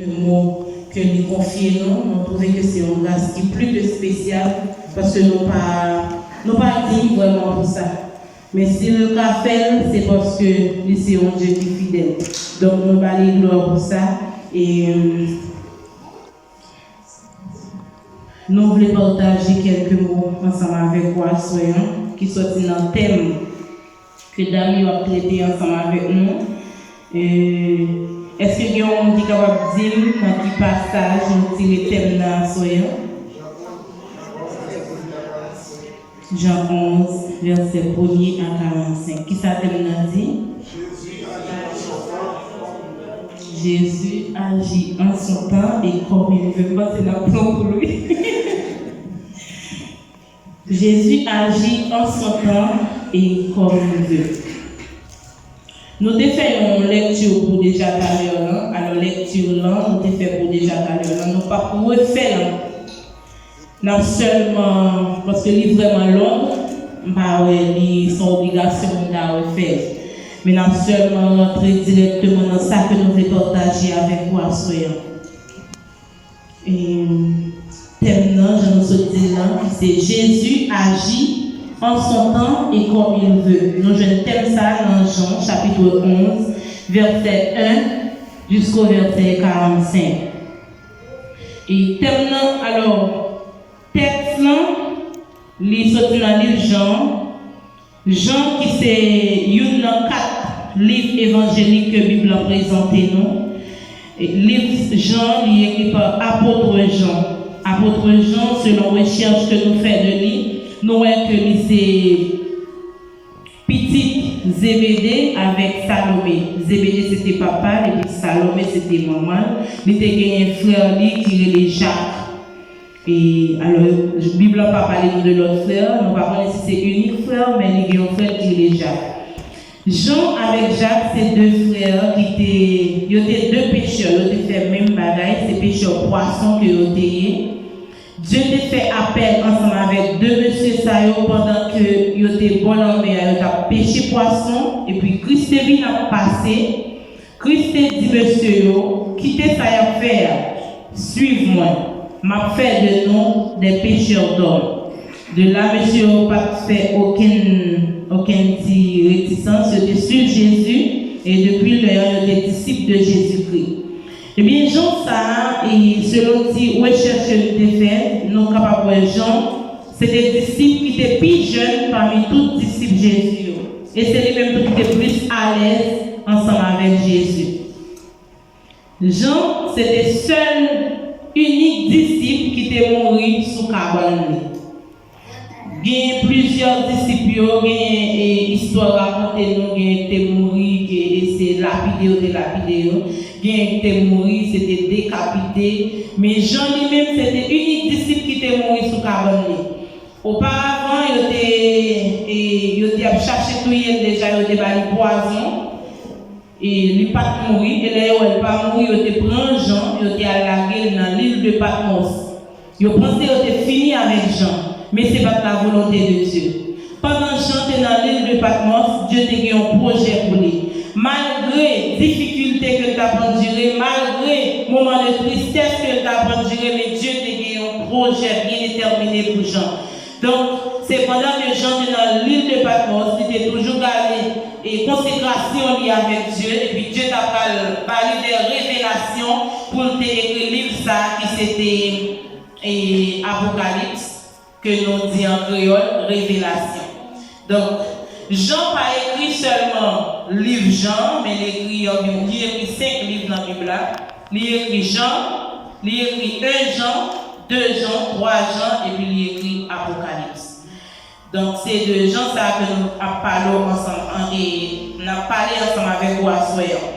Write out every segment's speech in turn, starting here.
Le mot que nous confions, nous trouvons que c'est une grâce qui est plus que spéciale parce que nous pas dit vraiment pour ça. Mais si le cas fait, c'est parce que nous sommes un Dieu qui est fidèle. Donc nous allons gloire pour ça. Et nous voulons partager quelques mots ensemble avec vous, soyons, qui sont dans le thème que Damien a traité ensemble avec nous. Est-ce que vous avez capable de dire dans quel passage nous tirons le thème dans soyons? Jean 11, verset 1er à 45. Qui ça thème dit? Jésus agit en son temps et comme il veut. Moi, c'est la plan pour lui. Jésus agit en son temps et comme il veut. Nous avons fait une lecture pour déjà tout à l'heure. Alors, lecture là, nous avons fait pour déjà tout à l'heure. Nous pas pour refaire. Nous seulement, parce que c'est vraiment long, c'est son obligation de refaire. Mais nous seulement rentrer directement dans ça que nous voulons partager avec vous à soyons. Et thème là, je nous dis là, c'est Jésus agit en son temps et comme il veut. Nous je thème ça dans Jean chapitre 11, verset 1 jusqu'au verset 45. Et thème là, alors, texte là, il sorti dans le livre Jean qui c'est une 4 livres évangéliques que la Bible a présenté nous. Et livre Jean, il est écrit par apôtre Jean. Apôtre Jean, selon recherche que nous faisons de lui, nous voyons que c'est petit Zébédée avec Salomé. Zébédée c'était papa et puis Salomé c'était maman. Il était gagné un frère qui est Jacques. Et alors, la Bible n'a pas parlé de l'autre frère, nous ne parlons pas si c'est unique frère, mais il y a un frère qui est Jacques. Jean avec Jacques, c'est deux frères qui étaient deux pêcheurs, ils ont fait même bagaille, c'est pêcheurs poissons que ils étaient. Dieu t'a fait appel ensemble avec deux messieurs Sayo pendant que ils étaient bon en mer, ils ont pêché poisson, et puis Christ est venu passer. Christ dit monsieur, quittez ça à faire, suivez-moi. M'a fait de nous des pêcheurs d'hommes. De là, monsieur n'a pas fait aucune réticence, il était sur Jésus et depuis l'heure, il était disciple de Jésus-Christ. Eh bien, Jean, ça, et selon die recherche que nous avons fait, nous sommes capables de Jean, c'est des disciples qui étaient plus jeunes parmi tous les disciples de Jésus. Et c'est les mêmes qui étaient plus à l'aise ensemble avec Jésus. Jean, c'était le seul unique disciple qui était mort sous cabane. Il y a plusieurs disciples, il y a une histoire racontée, il était mort, c'est lapidé. Il était mort, c'était décapité. Mais Jean lui-même, c'était unique disciple qui était mort sous cabane. Auparavant, il était cherché tout déjà, il était bali poison. Et il n'est pas mort, et là, il n'est pas mort, il était pris Jean, il était allagé dans l'île de Patmos. Il pensait qu'il était fini avec Jean, mais ce n'est pas la volonté de Dieu. Pendant Jean était dans l'île de Patmos, Dieu t'a eu un projet pour lui. Malgré les difficultés que tu as endurées, malgré les moments de tristesse que tu as endurés, mais Dieu t'a eu un projet bien déterminé pour Jean. Donc, c'est pendant que Jean était dans l'île de Patmos, il était toujours gardé et consécration liée avec Dieu, et puis Dieu t'a parlé des révélations pour t'écrire le livre ça qui c'était Apocalypse, que nous dit en créole, révélation. Donc, Jean n'a écrit seulement le livre Jean, mais il a écrit 5 livres dans la Bible. Il a écrit Jean, il a écrit 1 Jean, 2 Jean, 3 Jean, et puis il a écrit Apocalypse. Donc, c'est de Jean ça que nous avons parlé ensemble, et nous avons parlé ensemble avec vous à soyons.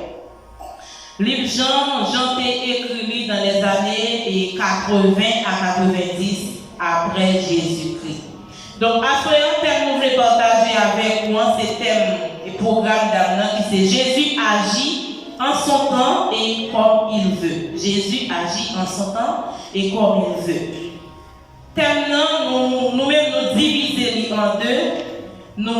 Livre Jean a écrit dans les années 80 à 90 après Jésus-Christ. Donc, à soyons, thème nous voulons partager avec moi, c'est thème et programme d'Amna qui c'est Jésus agit en son temps et comme il veut. Jésus agit en son temps et comme il veut. Thème là, nous-mêmes nous diviser en deux. Nous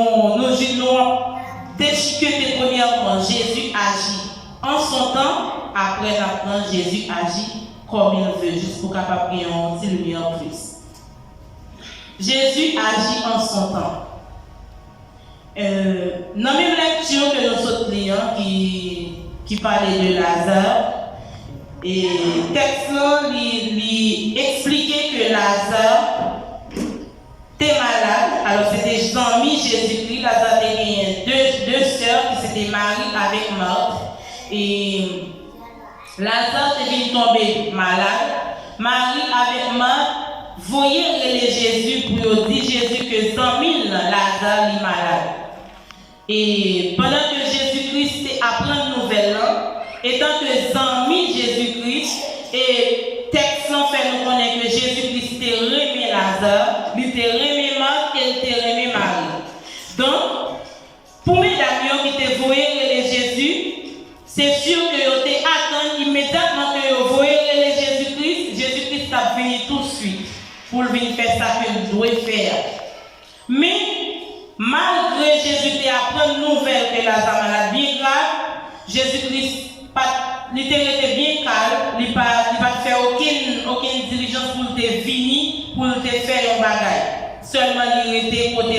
déchiqueter premièrement Jésus agit en son temps après l'apprendre, Jésus agit comme il veut, juste pour capable gagner un petit lumière en plus. Jésus agit en son temps. Dans la même lecture que nous autres clients qui parlait de Lazare, et texte lui expliquait que Lazare était malade. Alors c'était Jean-Mi Jésus-Christ. Lazare avait gagné deux sœurs qui s'étaient mariées avec Marthe. Et Lazare était venu tomber malade. Marie avec Marthe voyait les Jésus pour dire Jésus que 100 000 Lazare est malade. Et pendant que Jésus-Christ apprend une nouvelle étant que 100 000 Jésus-Christ, et texte fait nous connaître que Jésus-Christ était remis Lazare, il était remis Marthe et il était remis Marie. Donc, pour mes amis qui étaient voués les Jésus, c'est sûr que vous attendez immédiatement que vous voyez les Jésus-Christ, Jésus-Christ a venu tout de suite pour venir faire ça que vous devez faire. Mais, malgré Jésus qui apprend une nouvelle que Lazare malade bien grave, Jésus-Christ il était bien calme, il n'a pas fait aucune diligence pour te venir, pour te faire un bagage. Seulement il était côté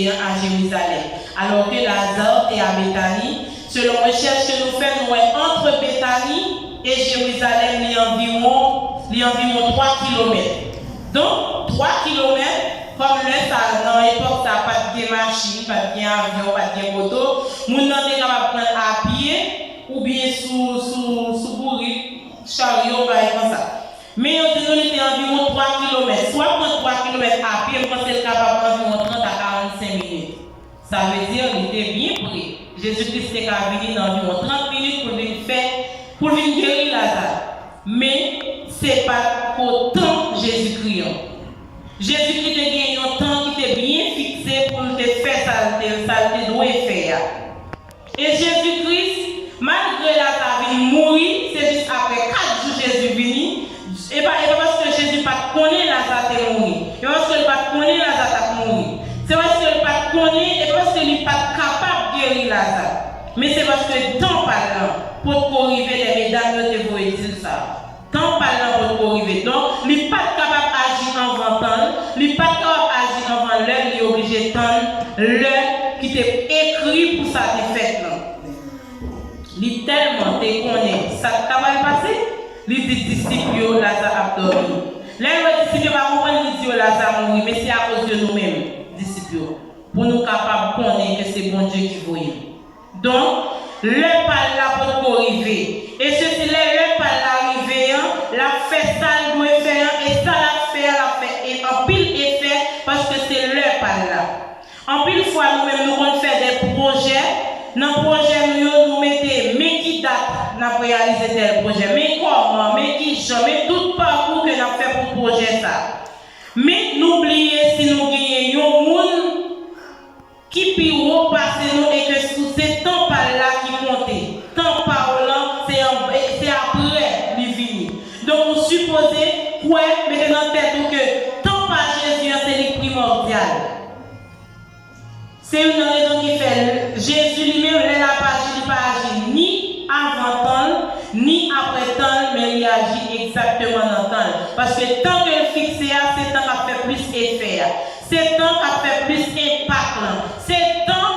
à Jérusalem. Alors que Lazare était à Béthanie, selon la recherche que nous faisons, entre Béthanie et Jérusalem, il y a environ 3 km. Donc, 3 km, comme dans l'époque, ça n'a pas de machine, pas de avion, pas de moto, nous sommes capables de prendre à pied ou bien sous bourrique, chariot, par exemple ça. Mais on était environ 3 km. Soit prendre 3 km à pied, on est capable d'environ 30 à 45 minutes. Ça veut dire qu'il était bien prêt. Jésus-Christ était venu dans environ 30 minutes pour venir guérir Lazare. Mais ce n'est pas autant Jésus-Christ. Jésus-Christ a gagné un temps qui était bien fixé pour te faire ça, te doit faire. Et Jésus-Christ, malgré Lazare venu mourir, c'est juste après 4 jours Jésus venu. Et pas parce que Jésus ne connaît Lazare est mort. Et parce qu'il ne connaît Lazare est mort. C'est parce qu'il ne connaît et parce qu'il n'est pas capable de guérir Lazare. Mais c'est parce que temps parlant, pour corriger les mesdames, je vous dire ça. Temps parlant pour corriger. Donc, il n'est pas capable d'agir avant temps. Il n'est pas capable d'agir avant l'heure. Il est obligé de tendre l'heure qui t'est écrit pour sa défaite. Il est tellement déconné. Ça va passer. Les disciples, Lazare a dormi. Les disciples ne vont pas comprendre que Lazare mourir, mais c'est à cause de nous-mêmes, disciples, pour nous capables de connaître que c'est bon Dieu qui voit. Donc, le pas là pour corriger. Et ceci, le pas l'arrivée, la fait ça, il doit faire, et ça la fait, et en pile effet, parce que c'est le pas là. En pile fois, nous-mêmes, nous allons faire des projets. Dans le projet, nous mettons, mais qui date, nous avons réalisé tel projet, mais comment, mais qui jamais, tout parcours que nous avons fait pour le projet. Ça. Mais n'oubliez si nous gagnons un monde qui peut repasser nous et que c'est temps par là qui compte. Temps par là, c'est après les vignes. Donc, vous supposez, quoi, mettez dans la tête que temps par Jésus, c'est le primordial. C'est une raison qui fait Jésus lui-même, il n'a pas agi ni avant temps, ni après temps, mais il agit exactement dans le temps. Parce que tant que fixé, c'est temps qui fait plus effet. C'est temps qui fait plus impact. C'est temps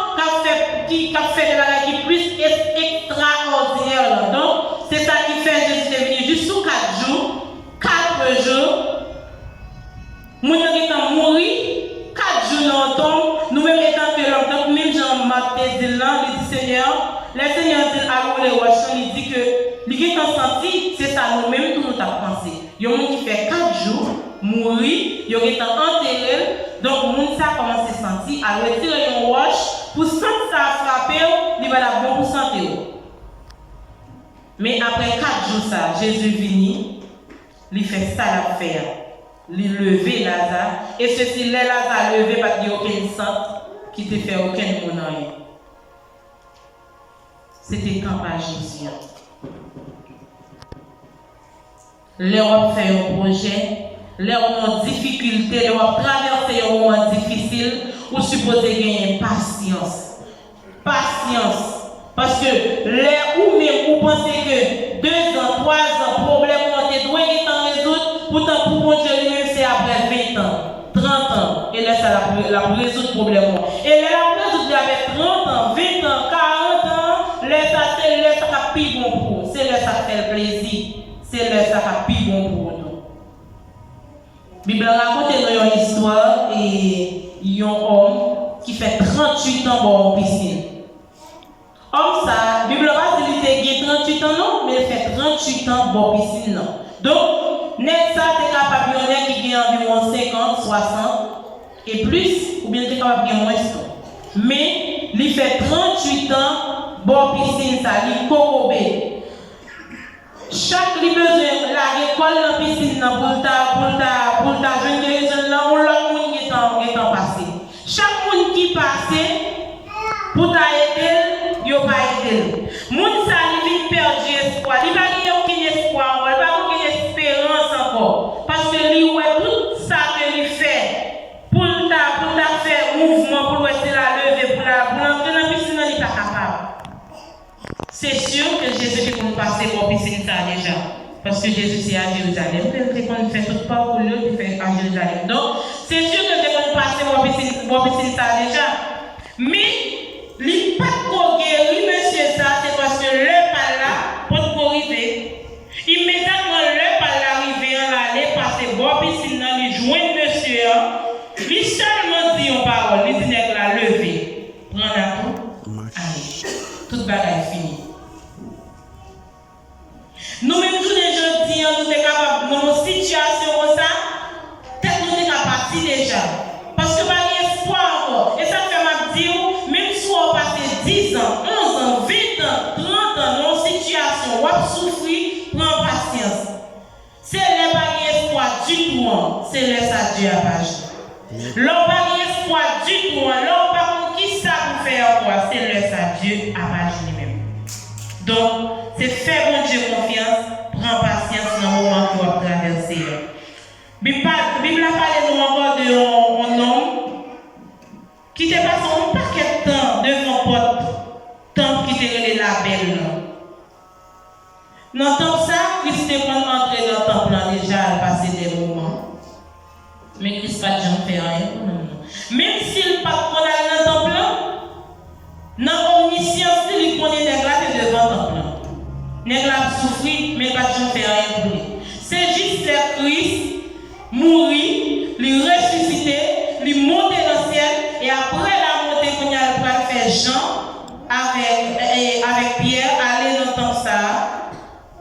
qui fait des choses qui plus extraordinaires. Donc, c'est ça qui fait Jésus est venu juste sous 4 jours. 4 jours. Nous sommes morts. 4 jours dans le temps. Nous-mêmes étant que l'homme, même Jean-Marc dit là, il dit Seigneur, le Seigneur dit à les Washington, il dit que les gens senti, c'est ça nous-mêmes tout nous avons pensé. Il y a un monde qui fait 4 jours, mourir, il y a enterré, donc le monde ça commence à se sentir, à retirer un wash, pour sentir ça frapper, il va être bon pour santé. Mais après 4 jours, ça, Jésus vient, il fait ça à faire. Il lever Lazare, et ceci, les Lazare levé, pas de aucun sang qui te fait aucun moyen. C'était quand pas Jésus. L'Europe fait un projet, l'Europe a difficulté, l'Europe traverser un moment difficile, ou supposez gagner patience. Patience. Parce que les ou même vous pensez que 2 ans, 3 ans, problème ont été doués en résoudre, pourtant pour mon Dieu lui-même c'est après 20 ans, 30 ans. Et là ça la résoudre le problème. Et là la résoudre avec 30 ans, 20 ans, 40 ans, là ça c'est là ça a plus bon pour vous. C'est là ça fait plaisir. C'est là ça a plus bon pour nous. Bible raconte une histoire et il y a un homme qui fait 38 ans dans la piscine. Homme ça, Bible va dire qu'il a 38 ans non, mais il fait 38 ans dans la piscine non. Donc, net ça t'es capable de qui gagne environ 50, 60 et plus, ou bien t'es capable de gagner moins. Mais il fait 38 ans dans la piscine ça, il cocobé. Chaque besoin la école dans la piscine pour ta jeune guérison là on l'autre monde qui est en passé. Chaque monde qui passe pour t'aider, yo pas aider. Monde ça il perdu espoir, il pas gagner aucun espoir, il pas aucune espérance encore parce que lui ouais tout ça que il fait pour ta faire mouvement pour rester la lever pour entrer dans la piscine il pas capable. C'est sûr que Jésus est pour passer pour piscine ça déjà. Parce que Jésus c'est à Jérusalem. C'est qu'on fait tout pas pour lui, il fait à Jérusalem. Donc, c'est sûr que c'est qu'on passe pour piscine ça déjà. Mais, il pas qu'on guérit, monsieur ça, c'est parce que le pas là, pour arriver. Immédiatement, le pas là, arrivé, on allait passer pour piscine, il joint monsieur. Il seulement dit en parole, il dit la lever. Prends la peau, allez. Toute bagaille finie. Nous-mêmes, tous les gens disent, nous sommes capables, dans nos situations comme ça, peut-être nous sommes capables déjà. Parce que pas d'espoir encore. Et ça fait ma dire, même si on passe 10 ans, 11 ans, 20 ans, 30 ans dans une situation où on souffre, prends patience. C'est les pas d'espoir du tout, c'est les ça Dieu à page. L'on pas d'espoir du tout, l'on pas qui ça pour faire quoi, c'est le ça Dieu à page lui-même. Donc, c'est faire bon Dieu confiance, prends patience dans le moment que vous traversez. Bible a parlé nous encore d'un homme qui s'est passé un paquet de temps devant porte, temps qui était la belle. Dans le temps ça, Christ est entré dans le temple déjà, il passé des moments. Mais Christ pas de gens fait rien. Même s'il pas qu'on a dans le temple, dans l'omniscience, il connaît les grâces devant le temple. Nèg la souffrir, mais pas de faire rien pour lui. C'est juste que Christ mourir, lui ressusciter, lui monter dans le ciel, et après la montée qu'on a pour faire Jean avec Pierre aller dans le temps ça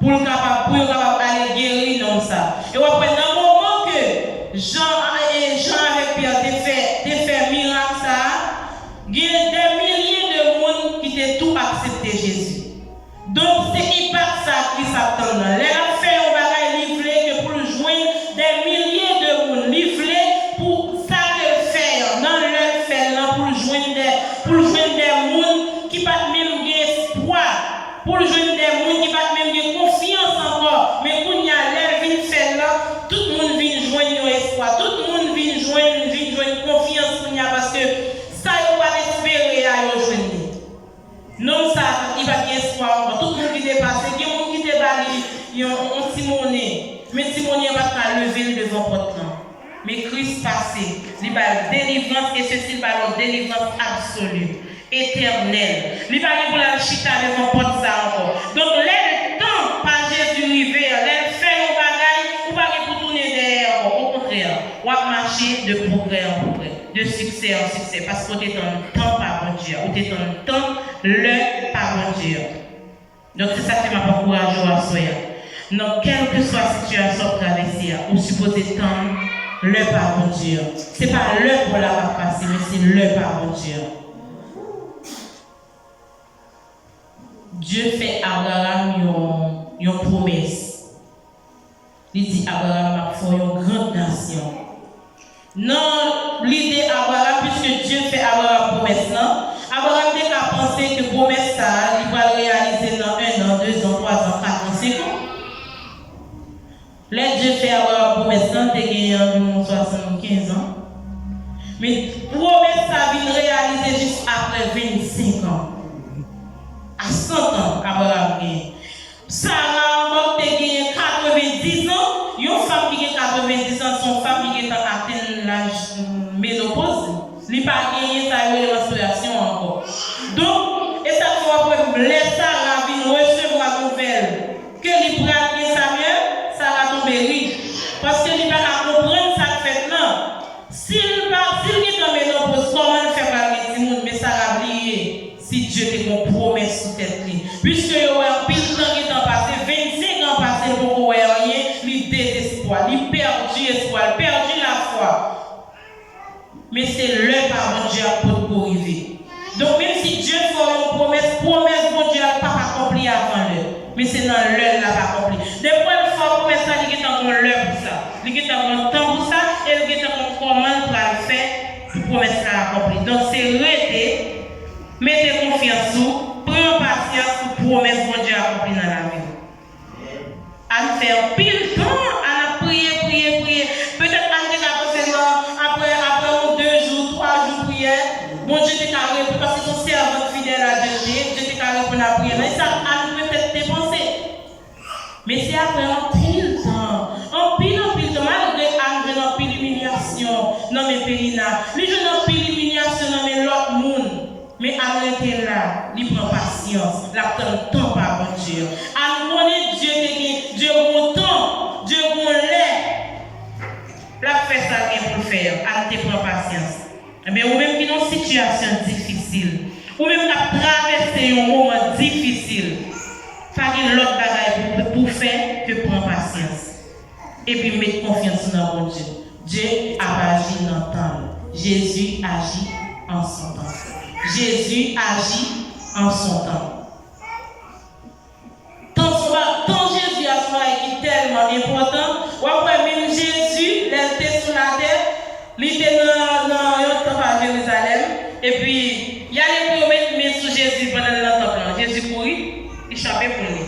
pour capable aller guérir dans ça. Et après dans le moment que Jean avec Pierre fait miracle ça, il y a des milliers de monde qui ont tout accepté Jésus. Donc c'est hyper ça qui s'attend. Les gens fait un bagage livré que pour joindre des milliers de monde livré pour ça le faire. Dans le fait là pour joindre des monde qui pas même espoir, pour joindre des monde qui pas même confiance encore. Mais quand il y a l'air vient faire là, tout le monde vient joindre espoir, tout le monde vient joindre confiance qu'il y a parce que ça il pas espérer à joindre. Non, ça, il va y avoir espoir. Tout le monde qui est passé, il y a des gens qui est bali, il y a un Simoné. Mais Simoné va pas lever devant votre nom. Mais Christ passé, il va délivrance et ceci va leur délivrance absolue, éternelle. Il va pour la chita devant votre ça encore. Donc, le temps par Jésus arrivé, les faire un bagage, ou pas pour tourner derrière. Au contraire, on va marcher de progrès en progrès, de succès en succès, parce qu'on est dans le temps par bon Dieu, on est dans le temps le par bon Dieu. Donc c'est ça qui m'a encouragé à soya. Donc quelle que soit la situation traversée, on suppose tendre le par bon Dieu. C'est pas le pour la passer, mais c'est le par bon Dieu. Dieu fait Abraham une promesse. Il dit Abraham a fait une grande nation. Non, l'idée Abraham, puisque Dieu fait Abraham une promesse, non? Abraham a pensé que la promesse, ça, il va le réaliser dans 1 an, 2 ans, 3 ans, 4 ans, 5 ans. Là, Dieu fait Abraham une promesse, il a gagné environ 75 ans. Mais la promesse, ça vient réaliser juste après 25 ans. À 100 ans, Abraham gagne. Sarah encore te gagne 90 ans, une femme qui a 90 ans, son femme qui a atteint l'âge ménopause, il n'a pas gagné sa menstruation encore. Donc, et ça faut laisser Sarah venir recevoir la nouvelle que il prend Samuel, Sarah tombe riche. Parce que il va comprendre ça fait là. S'il est dans ménopause, comment il fait parler de monde, mais Sarah oublié si Dieu te une promesse sous tête. Puisque il y a un pile de temps qui est passé, 25 ans passé pour rien, il désespoir, il perdu espoir, perdu la foi. Mais c'est le par mon Dieu pour arriver. Donc même si Dieu fait une promesse, mon Dieu n'a pas accompli avant l'heure. Mais c'est dans l'heure là pas accompli. Des fois il faut promesse ça, il est encore l'heure pour ça. Il est encore temps pour ça et il est encore comment pour le faire pour promesse ça accompli. Donc c'est rester, mettez confiance sur, prenez patience pour promesse mon Dieu accompli dans la vie. À faire pile temps, à prier. Peut-être après 2 jours, 3 jours prière, bon Dieu t'es carré parce que ton servant fidèle à Dieu, Dieu t'es carré pour la prière. Mais ça a peut-être dépensé. Mais c'est après un pile temps. En pile temps, malgré un pile humiliation dans mes pays là. Les gens ont pile humiliation dans mes l'autre monde. Mais à l'intérieur là, il prend patience. La temps par bon Dieu. À mon Dieu content, Dieu l'air. La fait ça pour le faire. À te prendre patience. Mais ou même qui dans une situation difficile, ou même qui a traversé un moment difficile, pas de l'autre bagaille pour faire que prendre patience. Et puis mettre confiance dans mon Dieu. Dieu a agi dans le temps. Jésus agit en son temps. Jésus agit en son temps. Tant Jésus a fait qui est tellement important, ou après même Jésus, il était sur la terre, il était dans le temple à Jérusalem, et puis il y a les promesses mais sur Jésus pendant le temple. Jésus courit, il chapait pour lui.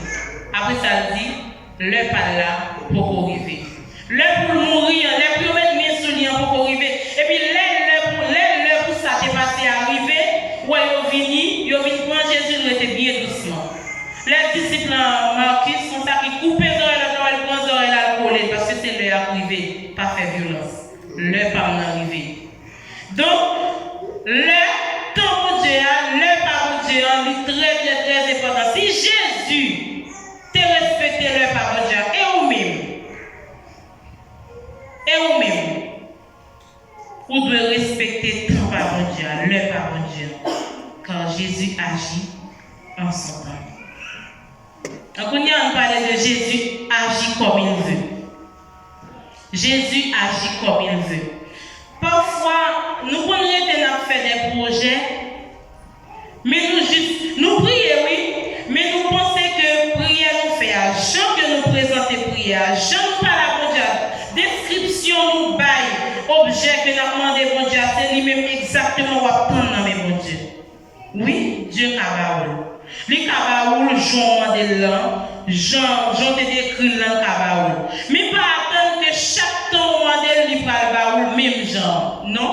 Après ça, il dit, le pas là pour arriver. Le pour mourir, les promesses mais sur lui pour arriver. Et puis le pour ça t'est passé arriver, ouais, il vient prendre Jésus, il était bien doucement. Les disciples Marcus sont ça qui coupent les oreilles, ils prennent les oreilles à coller parce que c'est leur arrivé, pas faire violence. Le pas arrivé. Donc, le temps de Dieu, le pas de Dieu, il est très important. Si Jésus te respecte le pas de Dieu, et vous-même, vous devez respecter ton pas de Dieu, le pas de Dieu, car Jésus agit en son temps. Donc, on parle de Jésus agit comme il veut. Jésus agit comme il veut. Parfois, nous prenons faire des projets, mais nous prions, oui, mais nous pensons que prière nous fait à Jean que nous présentons prière. Jean nous parle à bon Dieu. Description nous baille, objet que nous avons demandé bon Dieu, c'est lui-même exactement où apprendre dans mes bon Dieu. Oui, Dieu Kabaoul. Les Kabaoul, Jean de l'an, Jean te décrit l'an Kabaoul. Mais pas attendre que chaque temps modèle lui parle Baoul, même genre. Non.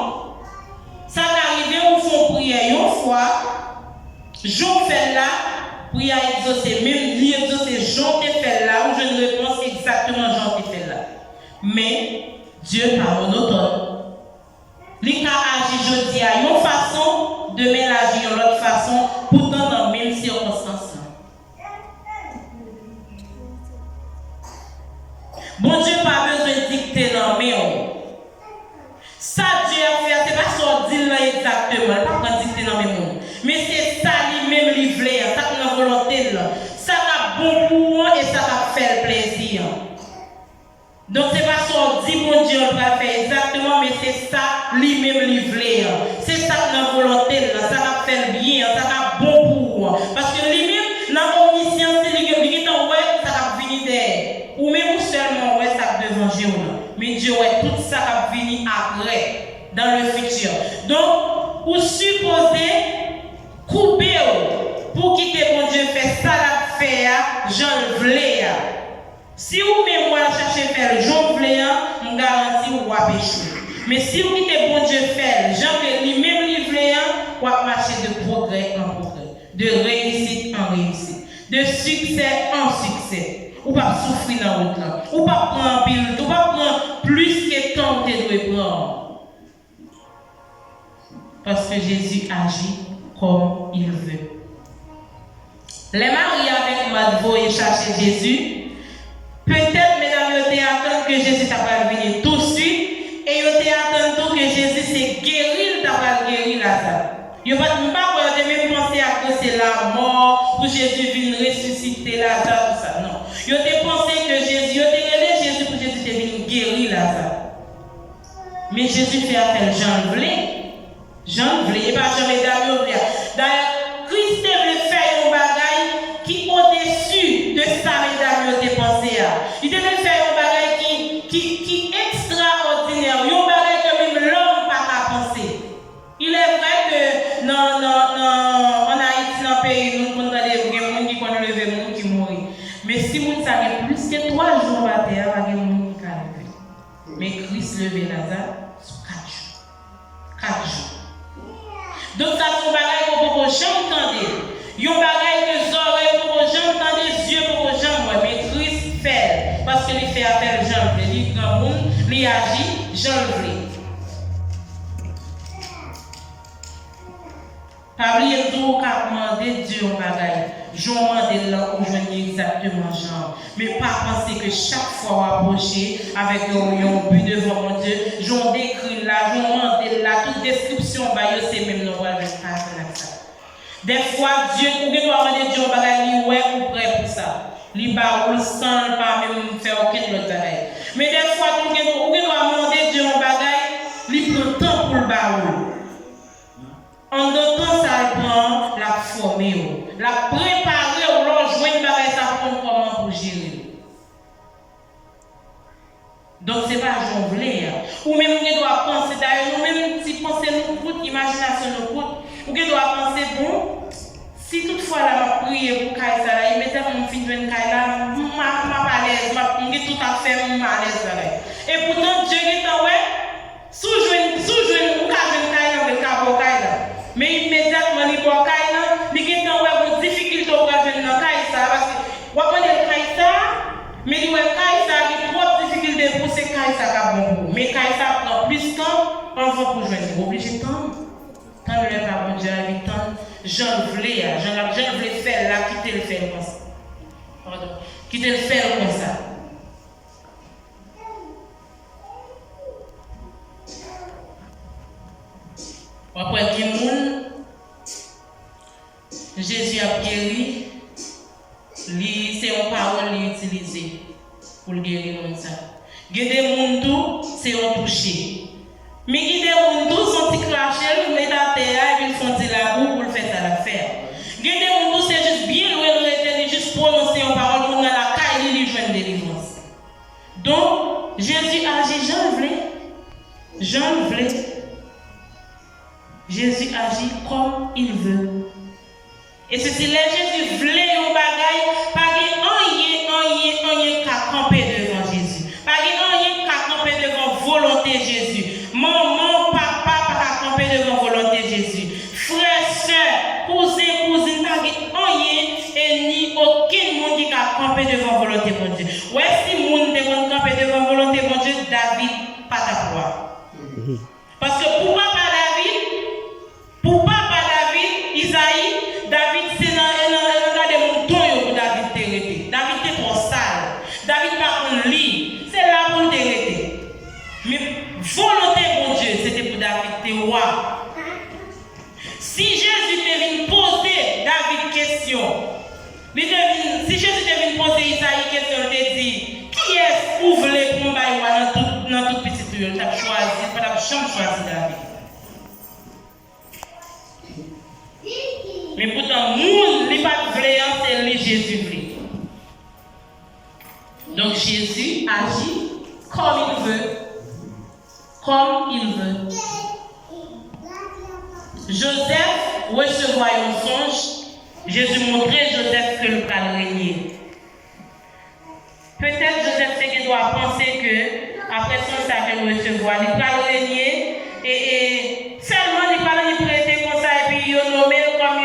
Ça arrive où font prière une fois, Jean fait là, prière exaucée, même lui exaucé, Jean te fait là, où je ne réponds exactement Jean te fait là. Mais Dieu pas monotone. Il a agi jeudi à une façon, demain il agit de l'autre façon, pourtant dans les mêmes circonstances. Bon Dieu pas besoin de dicter dans mes mots. Ça Dieu a fait, c'est pas ça dit là exactement, pas qu'on dicter dans mes mots. Mais c'est ça lui-même livré, ça qui a volonté là. Ça a bon pour moi et ça va faire plaisir. Donc c'est pas ça dit mon Dieu on va faire exactement, mais c'est ça lui-même livré. C'est ça qui a volonté là, ça va faire bien, ça va bon pour moi. Parce que lui-même, dans l'omniscience, c'est lui qui est en ouais, ça va venir d'air. Ou même seulement ouais, ça va devant Dieu. Mais Dieu ouais, tout ça va venir après, dans le futur. Donc, vous supposez couper pour quitter mon Dieu, faire ça la faire, j'en voulais. Si vous même moi cherchez faire j'en voulais, je garantis vous allez pécher. Mais si vous quittez bon Dieu faire, j'en vais lui-même livrer, vous allez marcher de progrès en progrès. de réussite en réussite, de succès en succès. Ou pas souffrir dans la route là, ou pas prendre pile, ou pas prendre plus que temps que tu dois prendre. Parce que Jésus agit comme il veut. Les maris avec Madvo et chercher Jésus, peut-être, mesdames, ils attendent que Jésus va venir tout de suite, et ils attendent que Jésus s'est guéri, il va guérir là. Ils ne vont pas même penser à que c'est la mort, pour Jésus vienne ressusciter là, tout ça. Non. Ils ont pensé que Jésus, ils ont relé Jésus pour Jésus vienne guérir là. Mais Jésus fait appel Jean voulait. Jean voulait, et pas jamais d'amour. D'ailleurs, Christ veut faire un bagage qui au-dessus de ça, mesdames, ils ont pensé à. Il devait faire un bagage qui est extraordinaire, un bagage que même l'homme n'a pas pensé. Il est vrai que en Haïti, dans le pays, nous avons des gens qui ont levé, des gens qui mourent. Mais si vous savez plus que 3 jours à terre, il y a des gens qui ont levé. Mais Christ levé Lazare sur 4 jours. 4 jours. Donc ça c'est un bagage qu'on peut jamais entendre. Il y a un bagage que les oreilles pour jamais entendre, les yeux pour jamais voir. Mais Christ fait. Parce qu'il fait appel Jean le il grand monde, il agit Jean le pas oublier tout qu'a demandé Dieu un bagage. Je demande là où je dis exactement Jean. Mais pas penser que chaque fois approcher avec un but devant mon Dieu, j'en décris là, j'en demande là, toute description, c'est même non, je ne pas ça. Des fois, Dieu, ou bien doit demander Dieu un bagage, ouais, ou prêt pour ça. Il va ou sans pas même faire aucun autre bagage. Mais des fois, ou bien doit demander Dieu un bagage, il prend temps pour le baou. En d'autant, ça prend la former, la préparer ou rejoindre bagage ça prend comment pour gérer. Donc c'est pas jongler. Ou même on doit penser d'ailleurs, nous même si penser nous coûte, imagination nous coûte, ou on doit penser bon, si toutefois là m'a prié pour Kaïsa là, immédiatement fin de Kaïla, m'a à l'aise, m'a tout à fait à l'aise là. Et pourtant Dieu est en ouais, sous-jouer ou Kaïla avec Kaïla. Mais immédiatement, les gens qui ont des difficultés pour jouer dans Kaïsa, parce que, vous apprenez Kaïsa, mais il y a Kaïsa qui a trop de difficultés pour ces Kaïsa qui a bon goût. Mais Kaïsa prend plus de temps, on va pour jouer. C'est obligé de temps. Quand le lève à bon Dieu, il temps, j'en voulais faire là, quitter le faire comme ça. Pardon. Quitter le faire comme ça. Après, Jésus a guéri, c'est une parole utilisée pour guérir le monde. Il y a des gens c'est un touché. Mais il y a des gens qui sont petit craché, ils mettent à terre et ils font la boue pour faire ça l'affaire. Il y a des gens c'est juste bien loin de l'éternel, juste prononcer une parole pour dans la caille, ils joignent délivrance. Donc, Jésus agit, Jean voulait. Jésus agit comme il veut. Et ceci, là, Jésus voulait un bagaille, pas rien qu'à camper devant Jésus. Pas rien qu'à camper devant volonté Jésus. Maman, papa, pas camper devant volonté Jésus. Frère, soeur, cousin, cousine, pas rien et ni aucun monde qui a camper devant volonté de Dieu. Ouais, si monde devant camper devant volonté de Dieu, David, pas d'avoir. Parce que pourquoi pas David, Isaïe, David, c'est dans des moutons que David t'a arrêté. David était trop sale. David pas pour lit. C'est là pour t'arrêter. Mais volonté de Dieu, c'était pour David, t'es roi. Si Jésus devait poser David question, si Jésus devait poser Isaïe question, il te dit, qui est-ce que vous voulez pour me dans toute petite rue? Tu as choisi, tu n'as jamais choisi David. Mais pourtant, nous, les pas voulants, c'est Jésus voulait. Donc Jésus agit comme il veut. Comme il veut. Joseph recevait un songe. Jésus montrait Joseph que le plan régner. Peut-être Joseph c'est qu'il doit penser que après son ça qu'il recevoir, il va régner et seulement il va lui prêter comme ça et puis il nommé comme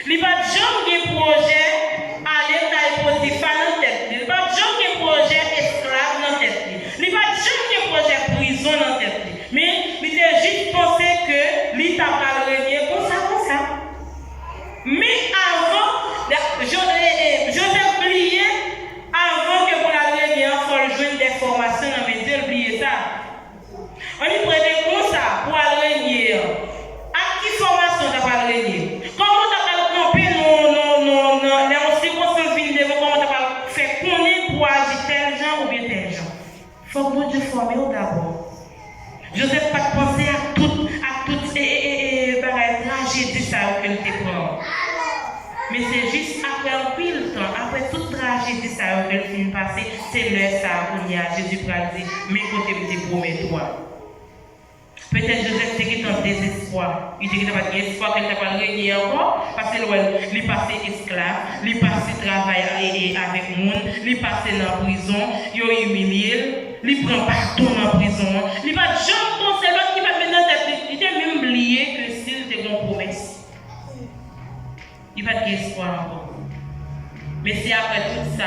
Il n'y a pas de gens qui ont projet aller dans le Potiphar dans la tête. Il n'y a pas de gens qui ont projet esclave dans la tête. Il n'y a pas de gens qui ont projet prison dans la tête. Mais il a juste pensé que l'État va le régner comme ça. Mais avant, Joseph oublié, avant que pour la régner, il faut jouer des formations dans les médias, oubliez ça. On y prête comme ça pour aller régner. À qui formation tu vas régner? Comment tu vas camper non, les circonstances viennent devant, comment tu vas faire connaître pour agir tel genre ou bien tel genre? Il faut que Dieu forme d'abord. Joseph pas penser à toute tragédie ça que tu prends. Mais c'est juste après un pile temps, après toute tragédie ça que le film passé, c'est l'heure ça où il y a Jésus pour dire, mais côté me promets toi. Peut-être Joseph était en désespoir. Il était pas d'espoir qu'il n'a pas régné encore. Parce qu'il est passé esclave, il est passé travailler avec le monde, il est passé dans la prison, il est humilié, il prend pardon dans la prison. Il va jamais penser qu'il va venir dans tête. Il était même oublié que s'il était une promesse, il va avoir espoir encore. Mais c'est après tout ça,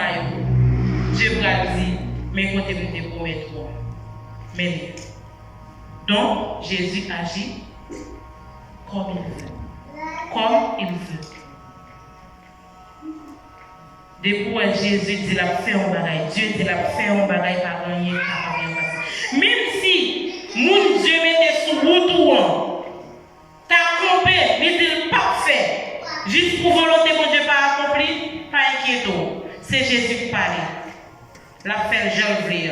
Dieu va dire, mais quand tu me promets toi. Mais donc, Jésus agit comme il veut. Comme il veut. Depuis Jésus dit la fait un bagaille, Dieu dit la fait un bagaille par rien, par rien passer. Même si mon Dieu mettait sous route, t'as compris, mais il pas fait. Juste pour volonté mon Dieu pas accompli, pas inquiétant. C'est Jésus qui parle. La fait janvier.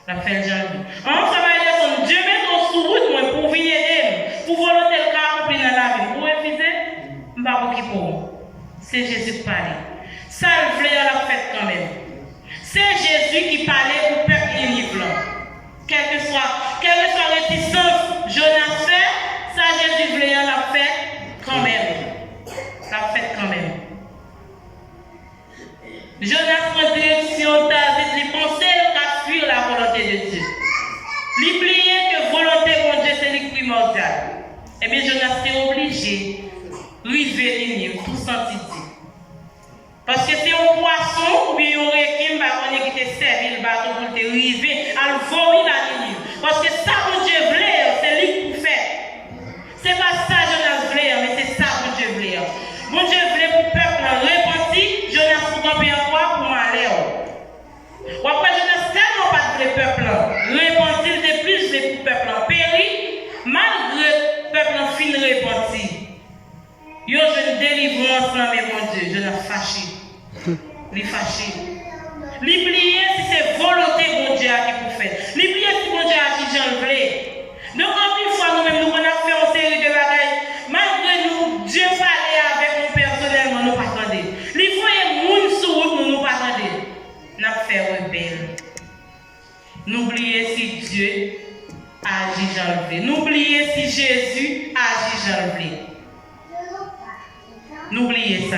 La fait janvier. En ça va dire Dieu met ton sous route pour venir aider, pour volonté le cas accompli dans la vie. Vous refuser? M'pas qui pour. C'est Jésus qui parle. Ça le voulait la fête quand même. C'est Jésus qui parlait au peuple libre. Quelle que soit réticence, Jonas fait, ça Jésus voulait la fête quand même. La fête quand même. Jonas prend direction, il pensait qu'à fuir la volonté de Dieu. Il oubliait que volonté de Dieu c'est le primordial. Eh bien Jonas était obligé de river tout senti. Parce que c'est un poisson ou bien un requin qui te servi le bateau pour te river, à le voler la ligne. Parce que ça, mon Dieu voulait, c'est lui qui fait. Ce n'est pas ça Jonas voulait, mais c'est ça mon Dieu voulait. Mon Dieu voulait pour le peuple repentir, Jonas pour camper en quoi pour m'aller. Ou après Jonas tellement pas de le peuple repentir de plus le peuple péri, malgré le peuple fin repentir. Yo, je ne délivrance dans mes mon Dieu, Jonas fâché. Les fâché. L'oublier si c'est volonté mon Dieu qui pour faire. L'oublier si mon Dieu a dit j'en voulais. Donc, une fois nous-mêmes, nous avons fait une série de bagailles. Malgré nous, Dieu parlait avec nous personnellement, nous pas attendez. Les voyez moun sur route, nous pas attendez. Nous fait rebelle. N'oubliez si Dieu agit j'en voulais. N'oubliez si Jésus agit j'en voulais. N'oubliez ça.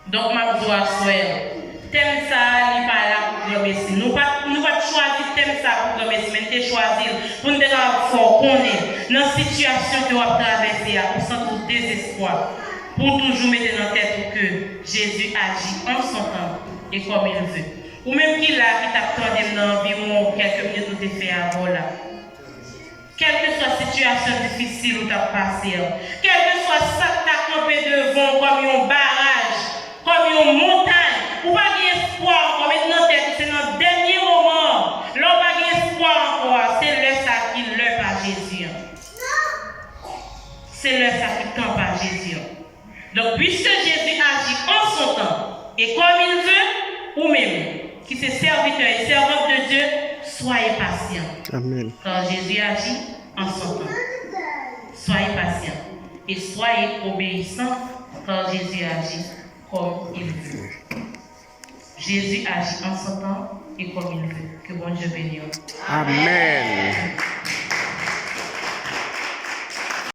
Donc, ma dois souhaiter. Thème ça, il n'est pas là pour le Messie. Nous pas choisir thème ça pour le Messie, mais nous choisir pour nous faire connaître dans la situation que nous avons traversée, pour sentir désespoir, pour toujours mettre dans la tête que Jésus agit en son temps et comme il veut. Ou même qui t'attendait dans environ quelques minutes, nous te fait avant là. Quelle que soit la situation difficile où tu as passé, quel que soit ça que tu as campé devant comme un barrage, comme une montagne, ou pas d'espoir encore, maintenant c'est dans le dernier moment, là on pas d'espoir encore, c'est le ça qui l'œuvre à Jésus. C'est le ça qui campe à Jésus. Donc puisque Jésus agit en son temps, et comme il veut, ou même, qui c'est serviteur et servante de Dieu, soyez patients. Amen. Quand Jésus agit en son temps. Soyez patients. Et soyez obéissants quand Jésus agit comme il veut. Jésus agit en son temps et comme il veut. Que bon Dieu bénisse. Amen.